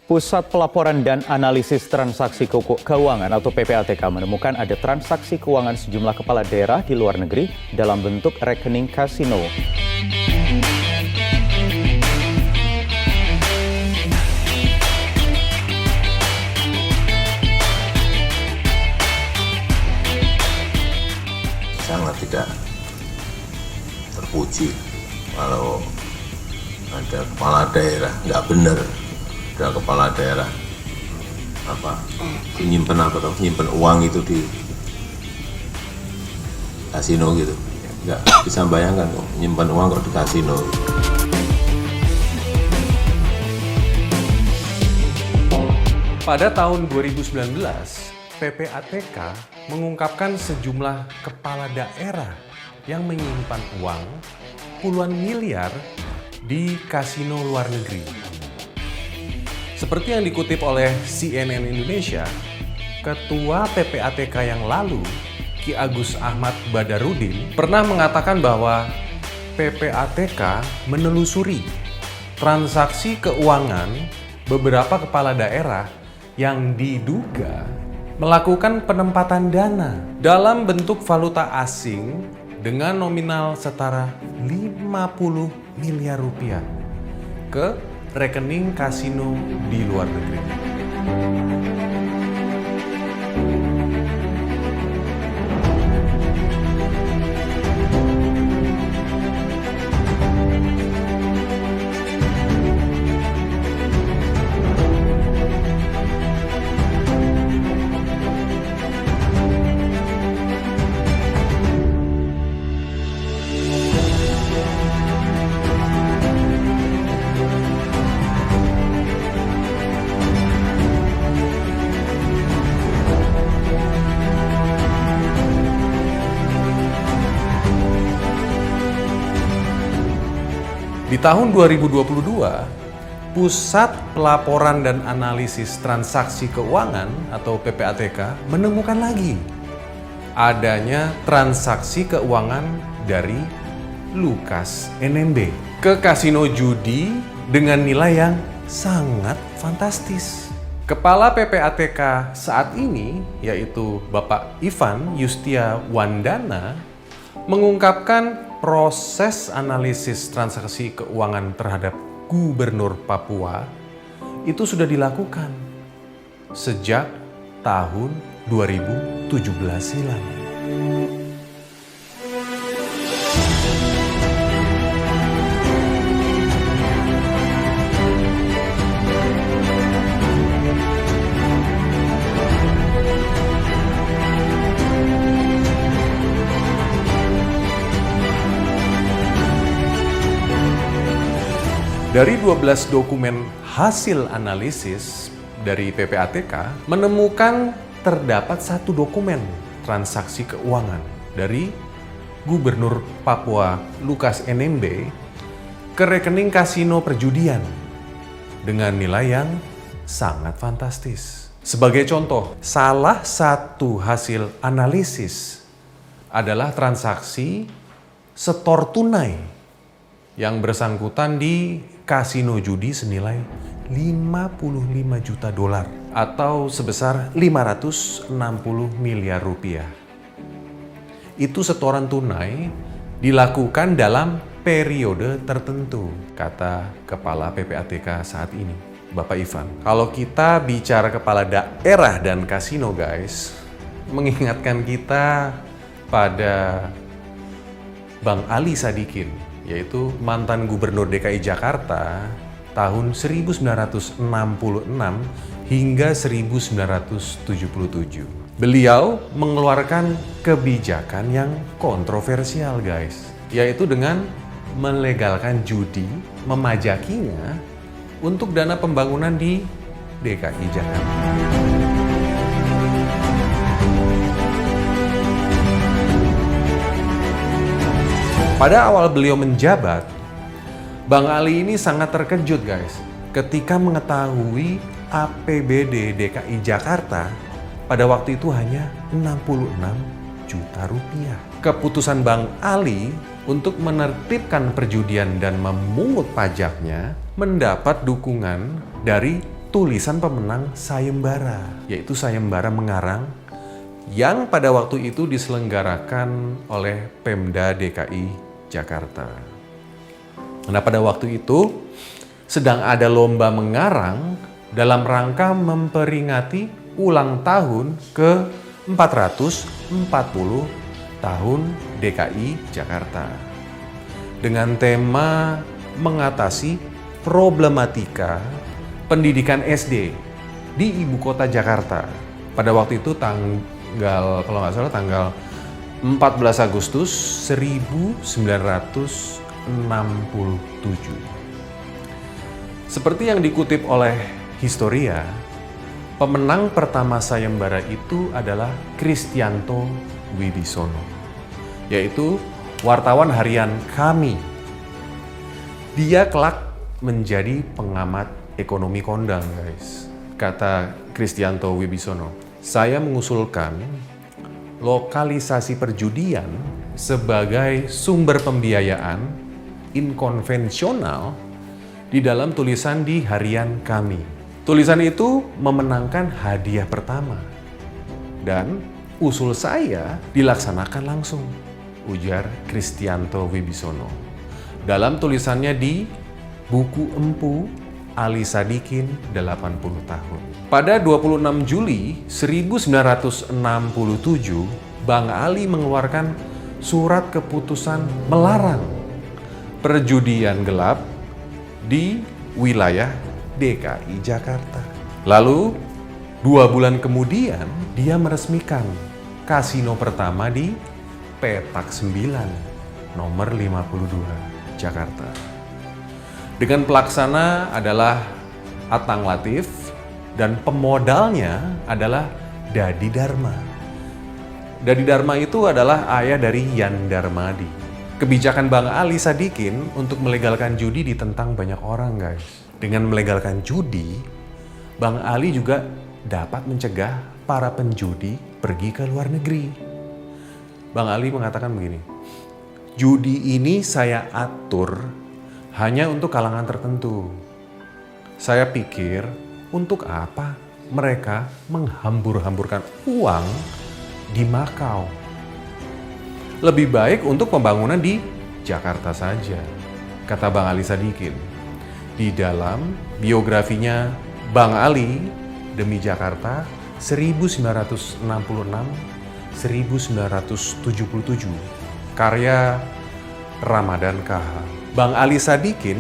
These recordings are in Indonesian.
Pusat Pelaporan dan Analisis Transaksi Keuangan atau PPATK menemukan ada transaksi keuangan sejumlah kepala daerah di luar negeri dalam bentuk rekening kasino. Sangat tidak terpuji kalau ada kepala daerah nggak benar, ada kepala daerah nyimpen uang itu di kasino gitu, nggak bisa bayangkan kok nyimpen uang kok di kasino. Pada tahun 2019, PPATK mengungkapkan sejumlah kepala daerah yang menyimpan uang puluhan miliar di kasino luar negeri. Seperti yang dikutip oleh CNN Indonesia, Ketua PPATK yang lalu, Ki Agus Ahmad Badarudin, pernah mengatakan bahwa PPATK menelusuri transaksi keuangan beberapa kepala daerah yang diduga melakukan penempatan dana dalam bentuk valuta asing dengan nominal setara 50 miliar rupiah ke rekening kasino di luar negeri. Di tahun 2022, Pusat Pelaporan dan Analisis Transaksi Keuangan atau PPATK menemukan lagi adanya transaksi keuangan dari Lukas NMB ke kasino judi dengan nilai yang sangat fantastis. Kepala PPATK saat ini, yaitu Bapak Ivan Yustia Wandana, mengungkapkan proses analisis transaksi keuangan terhadap Gubernur Papua itu sudah dilakukan sejak tahun 2017 silam. Dari 12 dokumen hasil analisis dari PPATK menemukan terdapat satu dokumen transaksi keuangan dari Gubernur Papua Lukas NMB ke rekening kasino perjudian dengan nilai yang sangat fantastis. Sebagai contoh, salah satu hasil analisis adalah transaksi setor tunai yang bersangkutan di kasino judi senilai 55 juta dolar atau sebesar 560 miliar rupiah. Itu setoran tunai dilakukan dalam periode tertentu, kata Kepala PPATK saat ini, Bapak Ivan. Kalau kita bicara kepala daerah dan kasino, guys, mengingatkan kita pada Bang Ali Sadikin, yaitu mantan Gubernur DKI Jakarta tahun 1966 hingga 1977. Beliau mengeluarkan kebijakan yang kontroversial, guys, yaitu dengan melegalkan judi, memajakinya untuk dana pembangunan di DKI Jakarta. Pada awal beliau menjabat, Bang Ali ini sangat terkejut, guys, ketika mengetahui APBD DKI Jakarta pada waktu itu hanya 66 juta rupiah. Keputusan Bang Ali untuk menertibkan perjudian dan memungut pajaknya mendapat dukungan dari tulisan pemenang sayembara, yaitu sayembara mengarang yang pada waktu itu diselenggarakan oleh Pemda DKI Jakarta. Nah, pada waktu itu sedang ada lomba mengarang dalam rangka memperingati ulang tahun ke-440 tahun DKI Jakarta. Dengan tema mengatasi problematika pendidikan SD di ibu kota Jakarta. Pada waktu itu tanggal 14 Agustus 1967. Seperti yang dikutip oleh Historia, pemenang pertama sayembara itu adalah Kristianto Wibisono, yaitu wartawan harian Kami. Dia kelak menjadi pengamat ekonomi kondang, guys. Kata Kristianto Wibisono, saya mengusulkan lokalisasi perjudian sebagai sumber pembiayaan inkonvensional di dalam tulisan di harian Kami. Tulisan itu memenangkan hadiah pertama. Dan usul saya dilaksanakan langsung, ujar Kristianto Wibisono. Dalam tulisannya di buku Empu Ali Sadikin 80 tahun. Pada 26 Juli 1967, Bang Ali mengeluarkan surat keputusan melarang perjudian gelap di wilayah DKI Jakarta. Lalu 2 bulan kemudian dia meresmikan kasino pertama di Petak 9, nomor 52, Jakarta. Dengan pelaksana adalah Atang Latif dan pemodalnya adalah Dadi Dharma. Dadi Dharma itu adalah ayah dari Yan Darmadi. Kebijakan Bang Ali Sadikin untuk melegalkan judi ditentang banyak orang, guys. Dengan melegalkan judi, Bang Ali juga dapat mencegah para penjudi pergi ke luar negeri. Bang Ali mengatakan begini, judi ini saya atur hanya untuk kalangan tertentu. Saya pikir, untuk apa mereka menghambur-hamburkan uang di Makau? Lebih baik untuk pembangunan di Jakarta saja, kata Bang Ali Sadikin. Di dalam biografinya Bang Ali Demi Jakarta 1966-1977, karya Ramadan KH. Bang Ali Sadikin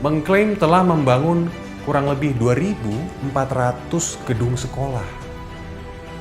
mengklaim telah membangun kurang lebih 2.400 gedung sekolah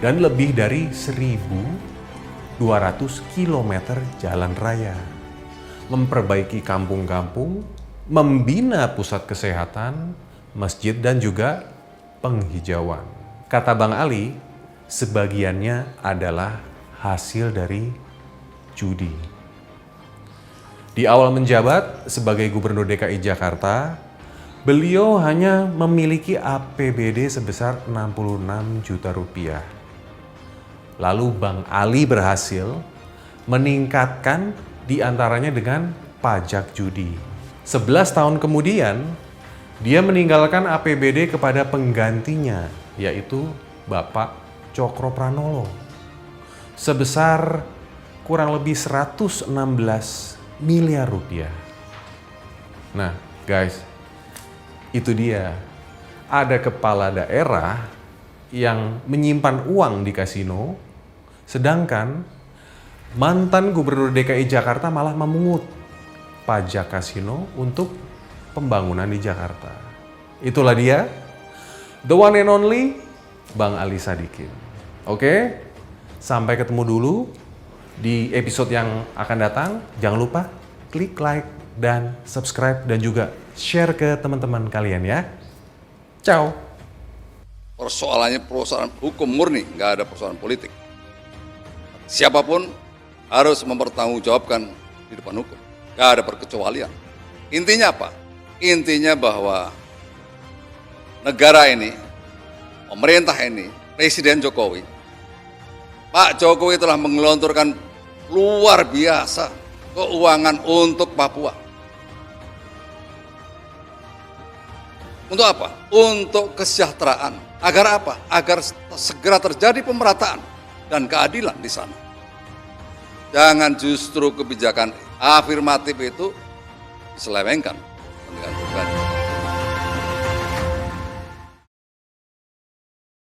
dan lebih dari 1.200 km jalan raya, memperbaiki kampung-kampung, membina pusat kesehatan, masjid dan juga penghijauan. Kata Bang Ali, sebagiannya adalah hasil dari judi. Di awal menjabat sebagai Gubernur DKI Jakarta, beliau hanya memiliki APBD sebesar 66 juta rupiah. Lalu Bang Ali berhasil meningkatkan diantaranya dengan pajak judi. 11 tahun kemudian, dia meninggalkan APBD kepada penggantinya, yaitu Bapak Cokro Pranolo, sebesar kurang lebih 116 miliar rupiah. Nah, guys, itu dia. Ada kepala daerah yang menyimpan uang di kasino, sedangkan mantan Gubernur DKI Jakarta malah memungut pajak kasino untuk pembangunan di Jakarta. Itulah dia, the one and only Bang Ali Sadikin. Oke, sampai ketemu dulu di episode yang akan datang. Jangan lupa klik like dan subscribe dan juga share ke teman-teman kalian ya. Ciao. Persoalannya persoalan hukum murni, nggak ada persoalan politik. Siapapun harus mempertanggungjawabkan di depan hukum. Nggak ada perkecualian. Intinya apa? Intinya bahwa negara ini, pemerintah ini, Presiden Jokowi, Pak Jokowi telah menggelontorkan luar biasa keuangan untuk Papua. Untuk apa? Untuk kesejahteraan. Agar apa? Agar segera terjadi pemerataan dan keadilan di sana. Jangan justru kebijakan afirmatif itu diselewengkan dengan pribadi.